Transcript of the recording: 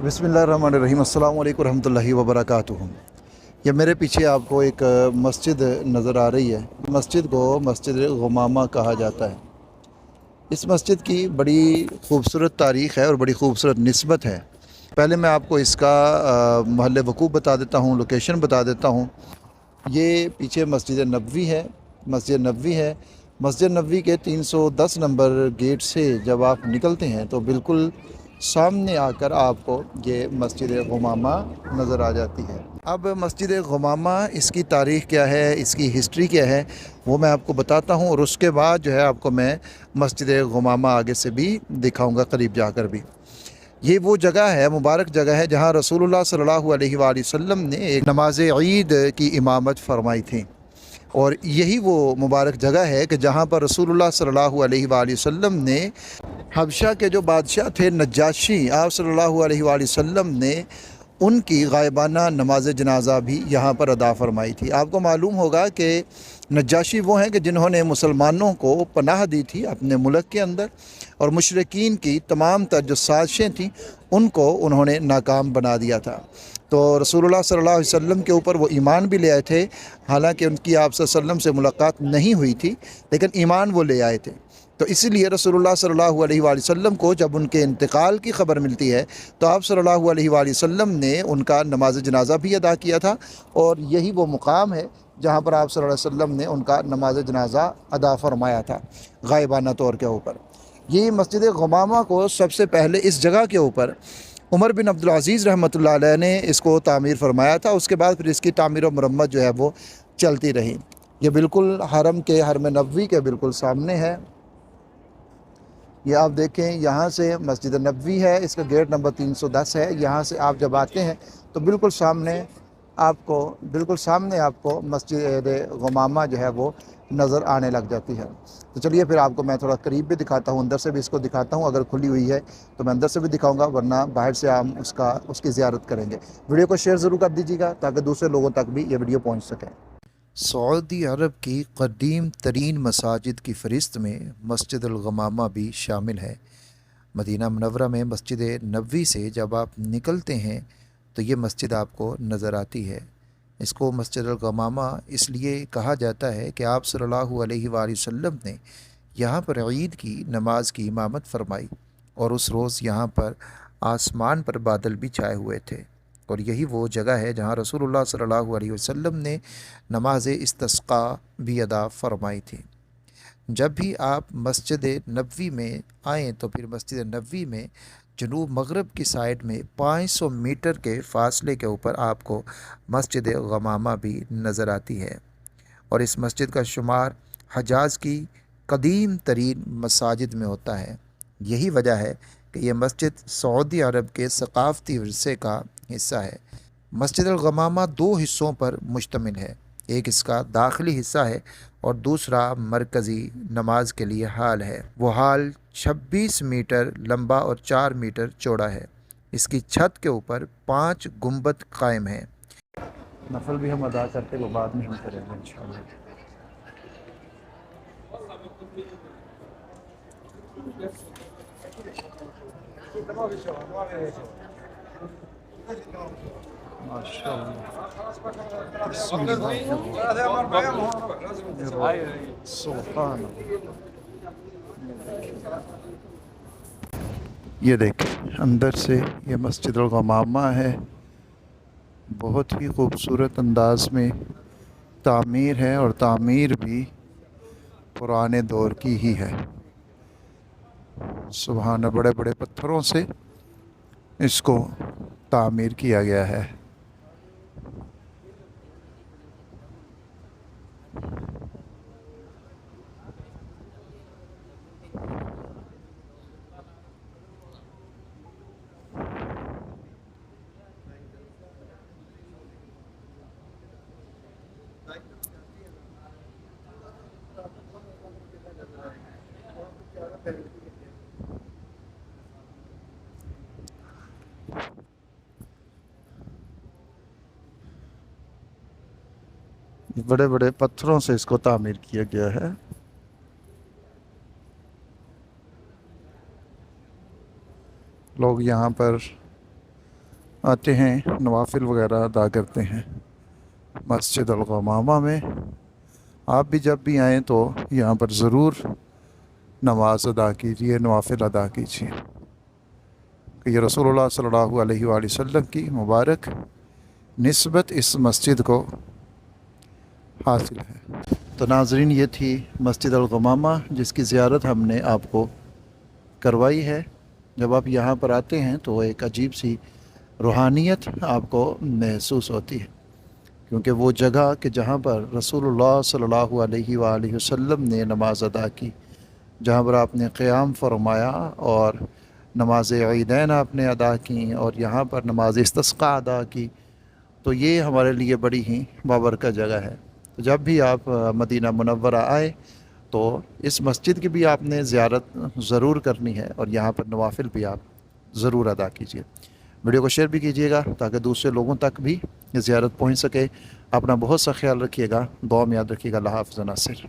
बिस्मिल्लाहिर्रहमानिर्रहीम। अस्सलामु अलैकुम रहमतुल्लाहि व बरकातुहू। ये मेरे पीछे आपको एक मस्जिद नज़र आ रही है। मस्जिद को मस्जिद गुमामा कहा जाता है। इस मस्जिद की बड़ी ख़ूबसूरत तारीख़ है और बड़ी ख़ूबसूरत निस्बत है। पहले मैं आपको इसका महल वक़ूफ़ बता देता हूँ, लोकेशन बता देता हूँ। ये पीछे मस्जिद नबवी है। मस्जिद नबवी के 310 नंबर गेट से जब आप निकलते हैं तो बिल्कुल सामने आकर आपको ये मस्जिद गुमामा नज़र आ जाती है। अब मस्जिद गुमामा, इसकी तारीख़ क्या है, इसकी हिस्ट्री क्या है, वो मैं आपको बताता हूँ और उसके बाद जो है आपको मैं मस्जिद गुमामा आगे से भी दिखाऊँगा, करीब जाकर भी। ये वो जगह है, मुबारक जगह है, जहाँ रसूलुल्लाह सल्लल्लाहु अलैहि वसल्लम ने एक नमाज ईद की इमामत फरमाई थी। और यही वो मुबारक जगह है कि जहाँ पर रसूलुल्लाह सल्लल्लाहु अलैहि वसल्लम ने हबशा के जो बादशाह थे नज्जाशी, आप सल्लल्लाहु अलैहि वसल्लम ने उनकी गायबाना नमाज जनाजा भी यहाँ पर अदा फरमाई थी। आपको मालूम होगा कि नज्जाशी वो हैं कि जिन्होंने मुसलमानों को पनाह दी थी अपने मुल्क के अंदर, और मुशरिकीन की तमाम तर जो साजिशें थीं उनको उन्होंने नाकाम बना दिया था। तो रसूलुल्लाह सल्लल्लाहु अलैहि वसल्लम के ऊपर वो ईमान भी ले आए थे। हालांकि उनकी आप सल्लल्लाहु अलैहि वसल्लम से मुलाकात नहीं हुई थी, लेकिन ईमान वो ले आए थे। तो इसीलिए रसूलुल्लाह सल्लल्लाहु अलैहि वसल्लम को जब उनके इंतकाल की ख़बर मिलती है तो आप सल्लल्लाहु अलैहि वसल्लम ने उनका नमाज जनाजा भी अदा किया था। और यही वो मुकाम है जहाँ पर आप सल्लल्लाहु अलैहि वसल्लम ने उनका नमाज जनाजा अदा फरमाया था गायबाना तौर के ऊपर। ये मस्जिद गुमामा को सबसे पहले इस जगह के ऊपर उमर बिन अब्दुल अज़ीज़ रहमतुल्लाह अलैह ने इसको तामीर फरमाया था। उसके बाद फिर इसकी तामीर और मरम्मत जो है वो चलती रही। ये बिल्कुल हरम नबवी के बिल्कुल सामने है। ये आप देखें, यहाँ से मस्जिद नबवी है, इसका गेट नंबर 310 है। यहाँ से आप जब आते हैं तो बिल्कुल सामने आपको मस्जिद गुमामा जो है वो नज़र आने लग जाती है। तो चलिए फिर आपको मैं थोड़ा करीब भी दिखाता हूँ, अंदर से भी इसको दिखाता हूँ। अगर खुली हुई है तो मैं अंदर से भी दिखाऊंगा, वरना बाहर से हम उसकी ज़ियारत करेंगे। वीडियो को शेयर ज़रूर कर दीजिएगा ताकि दूसरे लोगों तक भी ये वीडियो पहुँच सके। सऊदी अरब की क़दीम तरीन मसाजिद की फ़हरिस्त में मस्जिद गुमामा भी शामिल है। मदीना मुनव्वरा में मस्जिद नबवी से जब आप निकलते हैं तो ये मस्जिद आपको नज़र आती है। इसको मस्जिद गुमामा इसलिए कहा जाता है कि आप सल्लल्लाहु अलैहि वसल्लम ने यहाँ पर ईद की नमाज की इमामत फरमाई और उस रोज़ यहाँ पर आसमान पर बादल भी छाए हुए थे। और यही वो जगह है जहाँ रसूलुल्लाह सल्लल्लाहु अलैहि वसल्लम ने नमाज इस्तिस्का भी अदा फरमाई थी। जब भी आप मस्जिद नबवी में आएँ तो फिर मस्जिद नबवी में जनूब मगरब की साइड में 500 मीटर के फासले के ऊपर आपको मस्जिद गुमामा भी नज़र आती है। और इस मस्जिद का शुमार हजाज की कदीम तरीन मसाजिद में होता है। यही वजह है कि यह मस्जिद सऊदी अरब के सकाफ़ती विरसे का हिस्सा है। मस्जिद गुमामा 2 हिस्सों पर मुश्तमिल है। एक इसका दाखिली हिस्सा है और दूसरा मरकज़ी नमाज के लिए हाल है। वो हाल 26 मीटर लंबा और 4 मीटर चौड़ा है। इसकी छत के ऊपर 5 गुंबद कायम हैं। नफल भी हम अदा करते वो बाद में हम करेंगे इंशाअल्लाह। ये देखें, अंदर से ये मस्जिद गुमामा है। बहुत ही खूबसूरत अंदाज में तामीर है और तामीर भी पुराने दौर की ही है। सुभान, बड़े बड़े पत्थरों से इसको तामीर किया गया है। बड़े बड़े पत्थरों से इसको तामीर किया गया है। लोग यहाँ पर आते हैं, नवाफिल वगैरह अदा करते हैं मस्जिद अल-गमामा में। आप भी जब भी आएँ तो यहाँ पर ज़रूर नमाज अदा कीजिए, नवाफिल अदा कीजिए कि ये रसूलुल्लाह सल्लल्लाहु अलैहि वसल्लम की मुबारक निस्बत इस मस्जिद को हासिल है। तो नाज़रीन, ये थी मस्जिद अल-गमामा जिसकी ज़ियारत हमने आपको करवाई है। जब आप यहाँ पर आते हैं तो एक अजीब सी रूहानियत आपको महसूस होती है, क्योंकि वो जगह कि जहाँ पर रसूलुल्लाह सल्लल्लाहु अलैहि वसल्लम ने नमाज अदा की, जहाँ पर आपने क़याम फरमाया और नमाज ईदैन आपने अदा की और यहाँ पर नमाज इस्तिस्क़ा अदा की, तो ये हमारे लिए बड़ी ही बाबरकत जगह है। तो जब भी आप मदीना मुनव्वरा आए तो इस मस्जिद की भी आपने ज़ियारत ज़रूर करनी है और यहाँ पर नवाफिल भी आप ज़रूर अदा कीजिए। वीडियो को शेयर भी कीजिएगा ताकि दूसरे लोगों तक भी ये ज़ियारत पहुँच सके। अपना बहुत सा ख्याल रखिएगा, दुआ में याद रखिएगा। अल्लाह हाफ़िज़ नासिर।